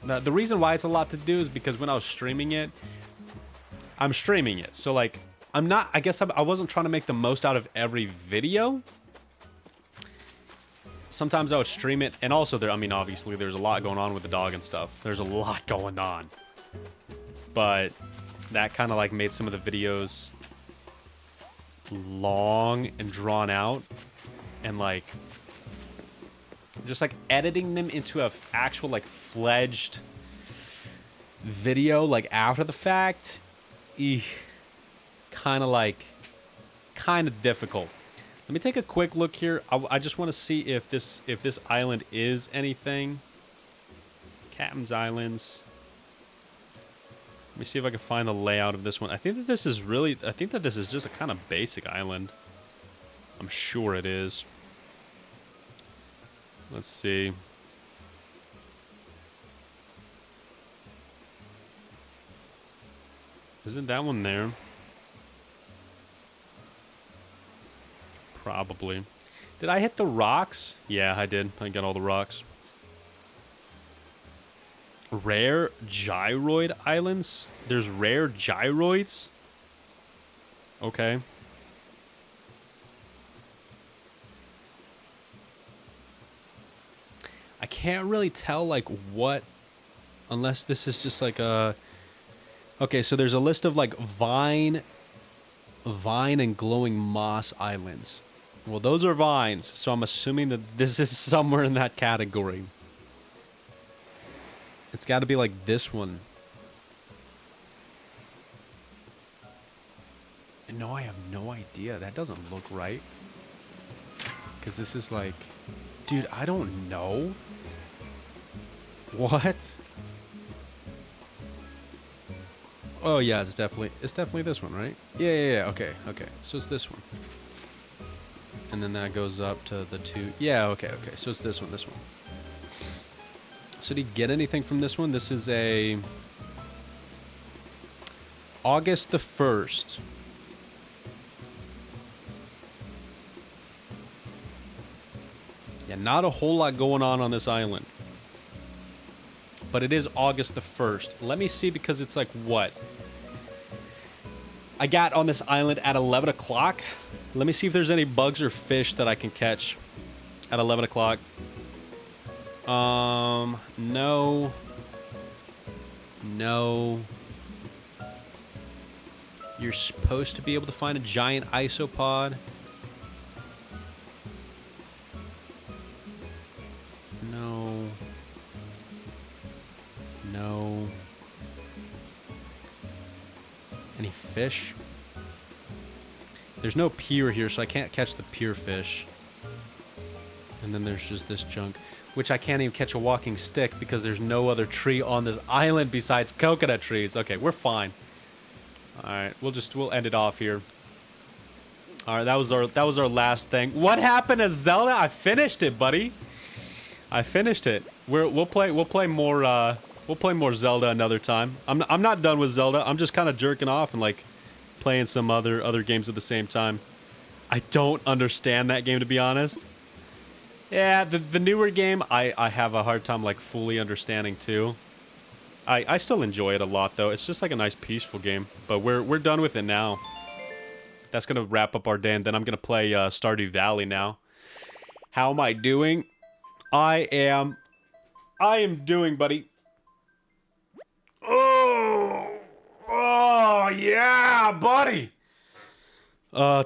The reason why it's a lot to do is because when I was streaming it... I'm streaming it. So, like, I'm not... I guess I wasn't trying to make the most out of every video. Sometimes I would stream it. And also, I mean, obviously, there's a lot going on with the dog and stuff. There's a lot going on. But that kind of, like, made some of the videos... long and drawn out, and like just like editing them into a actual like fledged video like after the fact, kind of difficult. Let me take a quick look here. I just want to see if this island is anything. Captain's Islands. Let me see if I can find the layout of this one. I think that this is just a kind of basic island. I'm sure it is. Let's see. Isn't that one there? Probably. Did I hit the rocks? Yeah, I did. I got all the rocks. Rare gyroid islands? There's rare gyroids? Okay. I can't really tell, like, what... Unless this is just, like, a... Okay, so there's a list of, like, vine and glowing moss islands. Well, those are vines, so I'm assuming that this is somewhere in that category. It's got to be, like, this one. No, I have no idea. That doesn't look right. Because this is, like... Dude, I don't know. What? Oh yeah, it's definitely this one, right? Yeah. Okay. So it's this one. And then that goes up to the two. Yeah, okay. So it's this one. So did you get anything from this one? This is a August the 1st. Yeah, not a whole lot going on this island. But it is August the 1st. Let me see, because it's like what? I got on this island at 11 o'clock. Let me see if there's any bugs or fish that I can catch at 11 o'clock. No. You're supposed to be able to find a giant isopod. No. Any fish? There's no pier here, so I can't catch the pier fish. And then there's just this junk, which I can't even catch a walking stick because there's no other tree on this island besides coconut trees. Okay, we're fine. All right, we'll end it off here. All right, that was our last thing. What happened to Zelda? I finished it, buddy. I finished it. We'll play more Zelda another time. I'm not done with Zelda. I'm just kind of jerking off and like playing some other games at the same time. I don't understand that game, to be honest. Yeah, the newer game I have a hard time like fully understanding too. I still enjoy it a lot though. It's just like a nice peaceful game. But we're done with it now. That's gonna wrap up our day, and then I'm gonna play Stardew Valley now. How am I doing? I am doing, buddy. Oh yeah, buddy.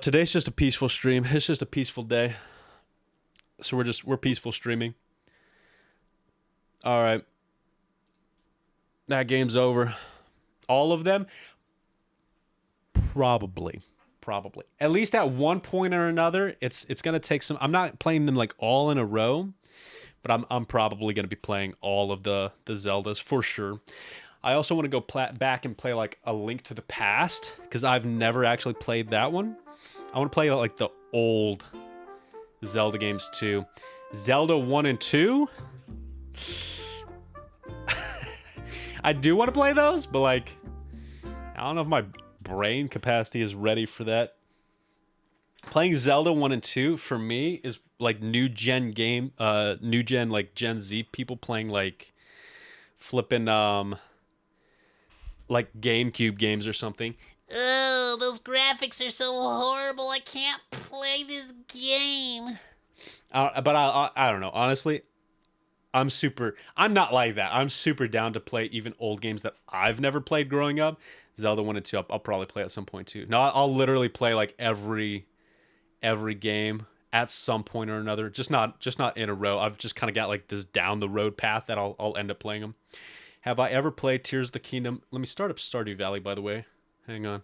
Today's just a peaceful stream. It's just a peaceful day. So we're peaceful streaming. All right. That game's over. All of them? Probably. At least at one point or another, it's going to take some... I'm not playing them like all in a row, but I'm probably going to be playing all of the Zeldas for sure. I also want to go back and play like A Link to the Past, because I've never actually played that one. I want to play like the old Zelda games too. Zelda 1 and 2? I do want to play those, but like, I don't know if my brain capacity is ready for that. Playing Zelda 1 and 2 for me is like new gen like Gen Z people playing like flipping like GameCube games or something. Oh, those graphics are so horrible. I can't play this game. But I don't know. Honestly, I'm not like that. I'm super down to play even old games that I've never played growing up. Zelda 1 and 2, I'll probably play at some point too. No, I'll literally play like every game at some point or another. Just not in a row. I've just kind of got like this down the road path that I'll end up playing them. Have I ever played Tears of the Kingdom? Let me start up Stardew Valley, by the way. Hang on.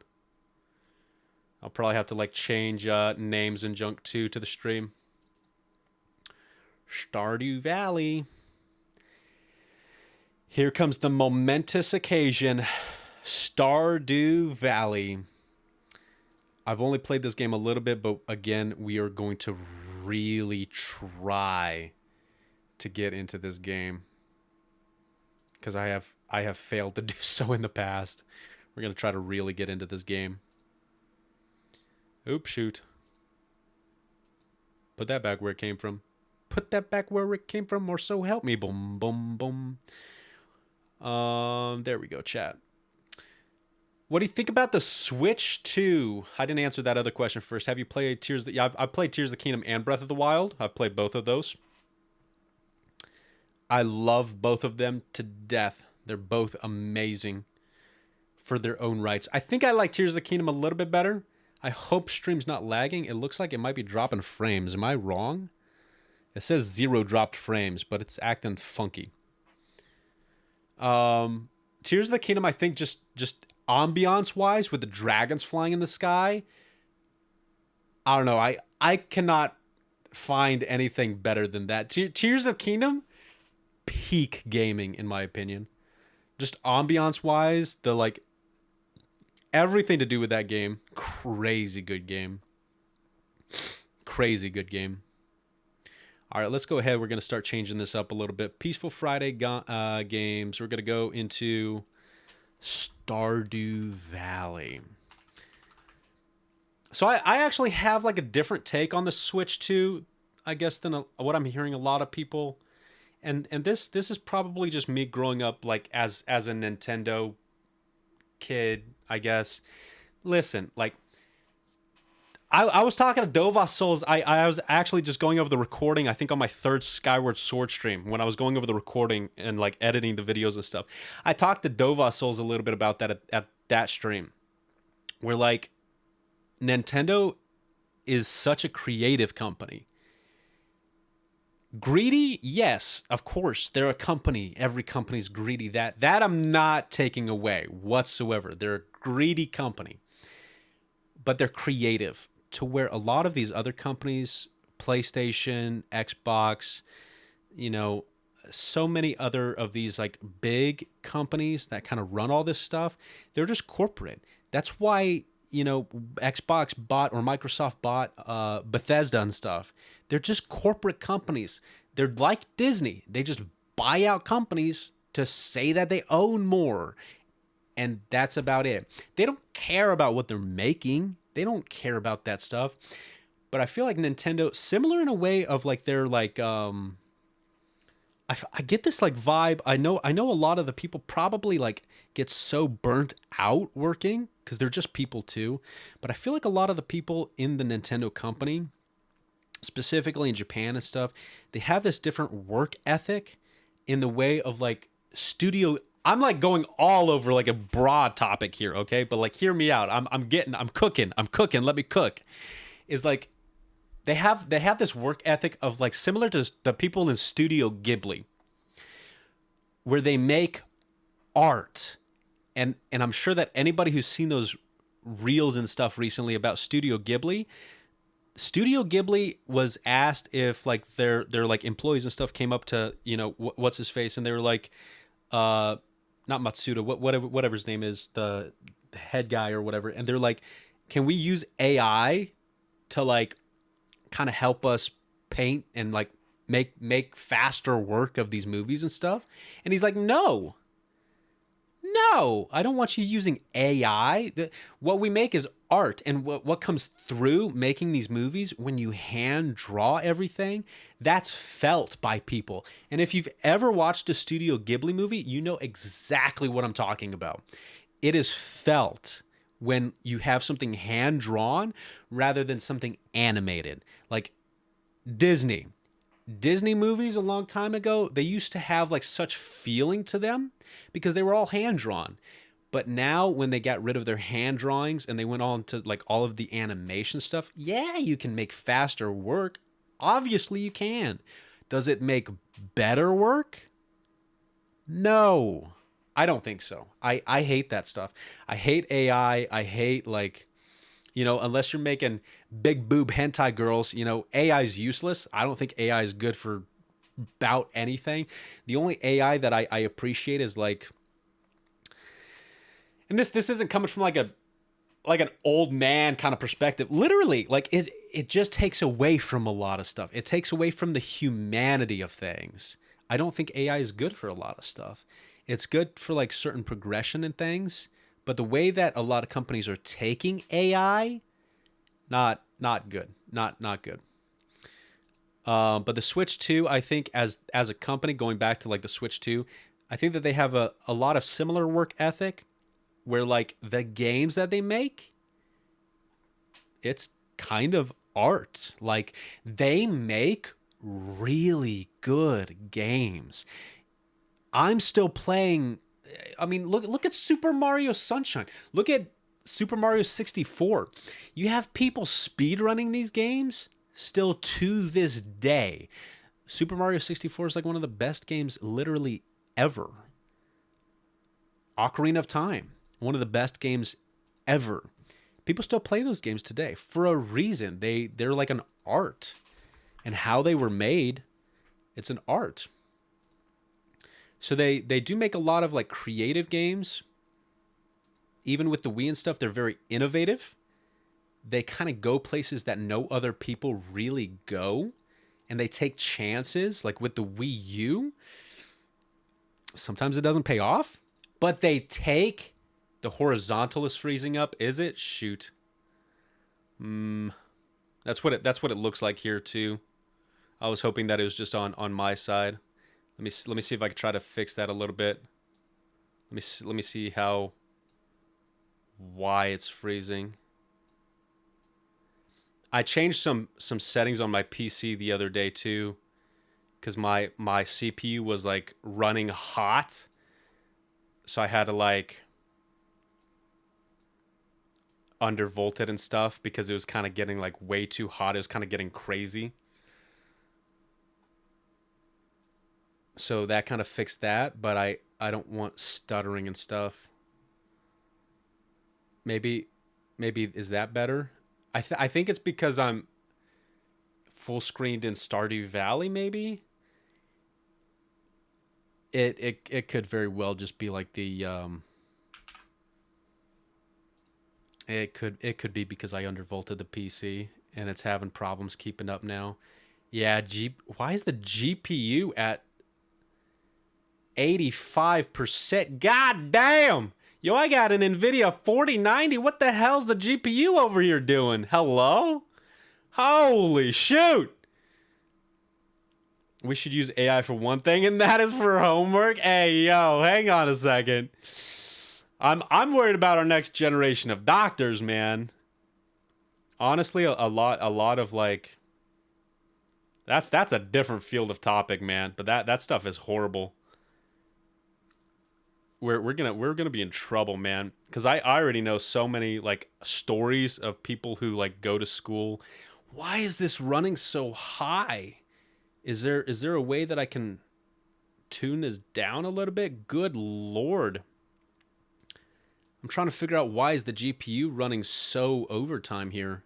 I'll probably have to like change names and junk to the stream. Stardew Valley. Here comes the momentous occasion. Stardew Valley. I've only played this game a little bit, but again, we are going to really try to get into this game, because I have failed to do so in the past. We're going to try to really get into this game. Oops, shoot. Put that back where it came from. Put that back where it came from, or so help me. Boom, boom, boom. There we go, chat. What do you think about the Switch 2? I didn't answer that other question first. Have you played Tears? Yeah, I've played Tears of the Kingdom and Breath of the Wild. I've played both of those. I love both of them to death. They're both amazing for their own rights. I think I like Tears of the Kingdom a little bit better. I hope stream's not lagging. It looks like it might be dropping frames. Am I wrong? It says 0 dropped frames, but it's acting funky. Tears of the Kingdom, I think just ambiance-wise, with the dragons flying in the sky, I don't know. I cannot find anything better than that. Tears of the Kingdom, peak gaming, in my opinion. Just ambiance-wise, the like everything to do with that game, crazy good game. Crazy good game. All right, let's go ahead. We're going to start changing this up a little bit. Peaceful Friday games. We're going to go into Stardew Valley. So I actually have like a different take on the Switch 2, I guess, than what I'm hearing a lot of people. And this is probably just me growing up like as a Nintendo kid, I guess. Listen, like I was talking to Dova Souls. I was actually just going over the recording, I think on my 3rd Skyward Sword stream, when I was going over the recording and like editing the videos and stuff. I talked to Dova Souls a little bit about that at that stream, where like Nintendo is such a creative company. Greedy, yes, of course, they're a company. Every company's greedy. That I'm not taking away whatsoever. They're a greedy company, but they're creative, to where a lot of these other companies, PlayStation, Xbox, you know, so many other of these like big companies that kind of run all this stuff, they're just corporate. That's why, you know, Xbox bought, or Microsoft bought Bethesda and stuff. They're just corporate companies. They're like Disney. They just buy out companies to say that they own more. And that's about it. They don't care about what they're making. They don't care about that stuff. But I feel like Nintendo, similar in a way of like they're like, I get this like vibe. I know a lot of the people probably like get so burnt out working, because they're just people too. But I feel like a lot of the people in the Nintendo company, specifically in Japan and stuff, they have this different work ethic in the way of like studio. I'm like going all over like a broad topic here, okay? But like, hear me out. I'm cooking. Let me cook. Is like they have this work ethic of like similar to the people in Studio Ghibli, where they make art. And I'm sure that anybody who's seen those reels and stuff recently about Studio Ghibli was asked if like their like employees and stuff came up to, you know, what's his face, and they were like, not Matsuda, whatever his name is, the head guy or whatever, and they're like, can we use AI to like kind of help us paint and like make faster work of these movies and stuff? And he's like, no, I don't want you using AI. What we make is art, and what comes through making these movies, when you hand draw everything, that's felt by people. And if you've ever watched a Studio Ghibli movie, you know exactly what I'm talking about. It is felt when you have something hand drawn rather than something animated. Like Disney movies a long time ago, they used to have like such feeling to them because they were all hand drawn. But now when they got rid of their hand drawings and they went on to like all of the animation stuff, yeah, you can make faster work. Obviously you can. Does it make better work? No. I don't think so. I hate that stuff. I hate AI. I hate like, unless you're making big boob hentai girls, AI is useless. I don't think AI is good for about anything. The only AI that I appreciate is like, and this isn't coming from like an old man kind of perspective. Literally, like it just takes away from a lot of stuff. It takes away from the humanity of things. I don't think AI is good for a lot of stuff. It's good for like certain progression and things, but the way that a lot of companies are taking AI, not good. Not good. But the Switch 2, I think as a company, going back to like the Switch 2, I think that they have a lot of similar work ethic where like the games that they make, it's kind of art. Like they make really good games. I'm still playing. I mean, look at Super Mario Sunshine. Look at Super Mario 64. You have people speedrunning these games still to this day. Super Mario 64 is like one of the best games literally ever. Ocarina of Time, one of the best games ever. People still play those games today for a reason. They're like an art. And how they were made, it's an art. So they do make a lot of like creative games. Even with the Wii and stuff, they're very innovative. They kind of go places that no other people really go. And they take chances. Like with the Wii U, sometimes it doesn't pay off. But they take... The horizontal is freezing up. Is it? Shoot. That's what it looks like here too. I was hoping that it was just on my side. Let me see if I can try to fix that a little bit. Let me see why it's freezing. I changed some settings on my PC the other day too, because my CPU was like running hot, so I had to like undervolt and stuff because it was kind of getting like way too hot. It was kind of getting crazy. So that kind of fixed that, but I don't want stuttering and stuff. Maybe is that better? I think it's because I'm full screened in Stardew Valley. Maybe it could very well just be like the It could be because I undervolted the PC and it's having problems keeping up now. Yeah, why is the GPU at 85%? God damn! Yo, I got an NVIDIA 4090. What the hell's the GPU over here doing? Hello? Holy shoot! We should use AI for one thing, and that is for homework. Hey, yo, hang on a second. I'm worried about our next generation of doctors, man. Honestly, a lot of like that's a different field of topic, man. But that stuff is horrible. We're gonna be in trouble, man. Because I already know so many like stories of people who like go to school. Why is this running so high? Is there a way that I can tune this down a little bit? Good Lord. I'm trying to figure out why is the GPU running so overtime here.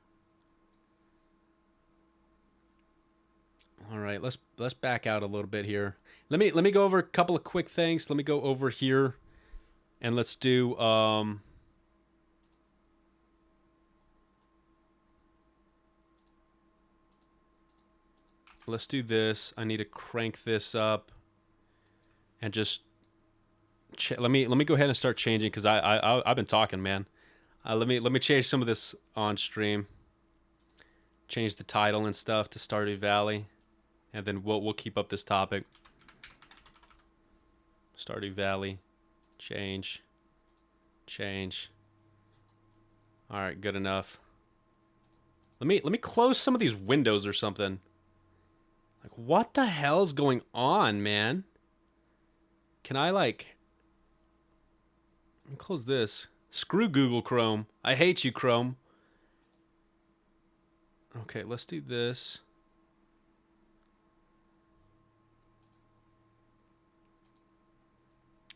All right, let's back out a little bit here. Let me go over a couple of quick things. Let me go over here and let's do let's do this. I need to crank this up and just let me go ahead and start changing because I've been talking, man. Let me change some of this on stream. Change the title and stuff to Stardew Valley, and then we'll keep up this topic. Stardew Valley, change. All right, good enough. Let me close some of these windows or something. Like, what the hell's going on, man? Can I like? Close this. Screw Google Chrome. I hate you, Chrome. Okay, let's do this.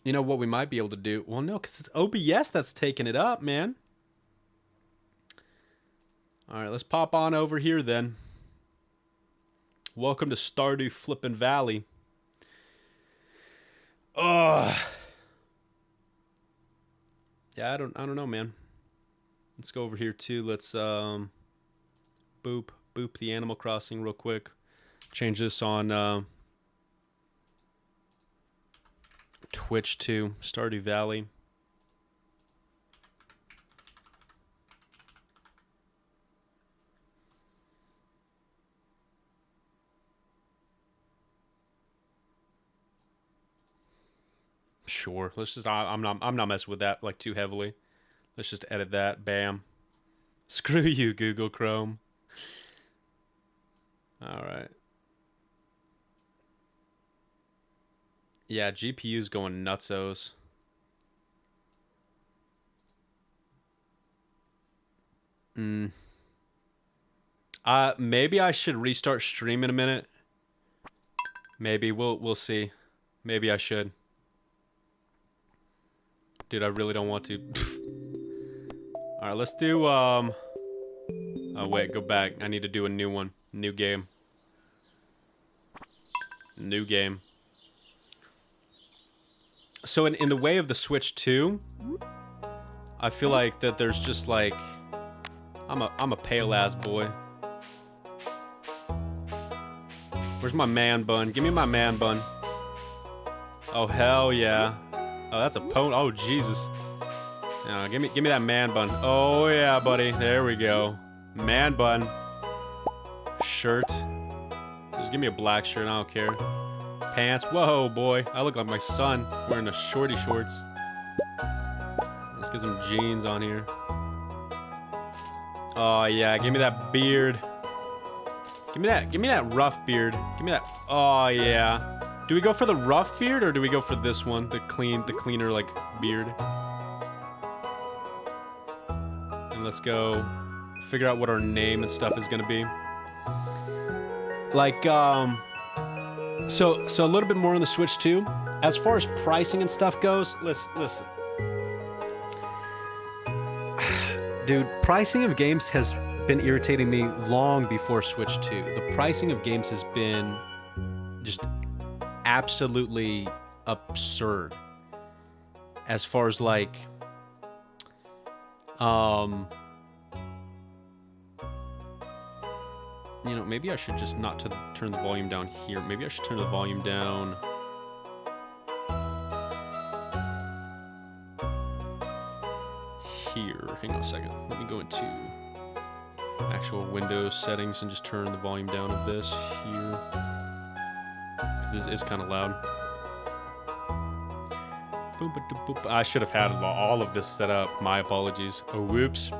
You know what we might be able to do? Well, no, because it's OBS that's taking it up, man. All right, let's pop on over here then. Welcome to Stardew Flippin' Valley. Ugh. Yeah, I don't know, man. Let's go over here too. Let's boop the Animal Crossing real quick. Change this on Twitch to Stardew Valley. Sure. Let's just. I'm not messing with that like too heavily. Let's just edit that. Bam. Screw you, Google Chrome. All right. Yeah, GPU's going nutsos. Maybe I should restart stream in a minute. Maybe we'll see. Maybe I should. Dude, I really don't want to. All right, let's do oh wait, go back. I need to do a new one. New game. New game. So in the way of the Switch 2, I feel like that there's just like I'm a pale ass boy. Where's my man bun? Give me my man bun. Oh hell yeah. Oh, that's a pony. Oh Jesus. No, give me that man bun. Oh yeah, buddy. There we go. Man bun. Shirt. Just give me a black shirt. I don't care. Pants. Whoa, boy. I look like my son wearing a shorty shorts. Let's get some jeans on here. Oh yeah, give me that beard. Give me that rough beard. Give me that. Oh yeah. Do we go for the rough beard or do we go for this one, the cleaner like beard? And let's go figure out what our name and stuff is gonna be. Like so a little bit more on the Switch too. As far as pricing and stuff goes, listen. Dude, pricing of games has been irritating me long before Switch 2. The pricing of games has been just absolutely absurd. As far as like you know, maybe I should just not turn the volume down here. Maybe I should turn the volume down here. Hang on a second. Let me go into actual Windows settings and just turn the volume down of this here. Because it's kind of loud. I should have had all of this set up. My apologies. Oh, whoops.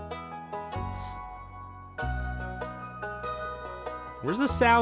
Where's the sound?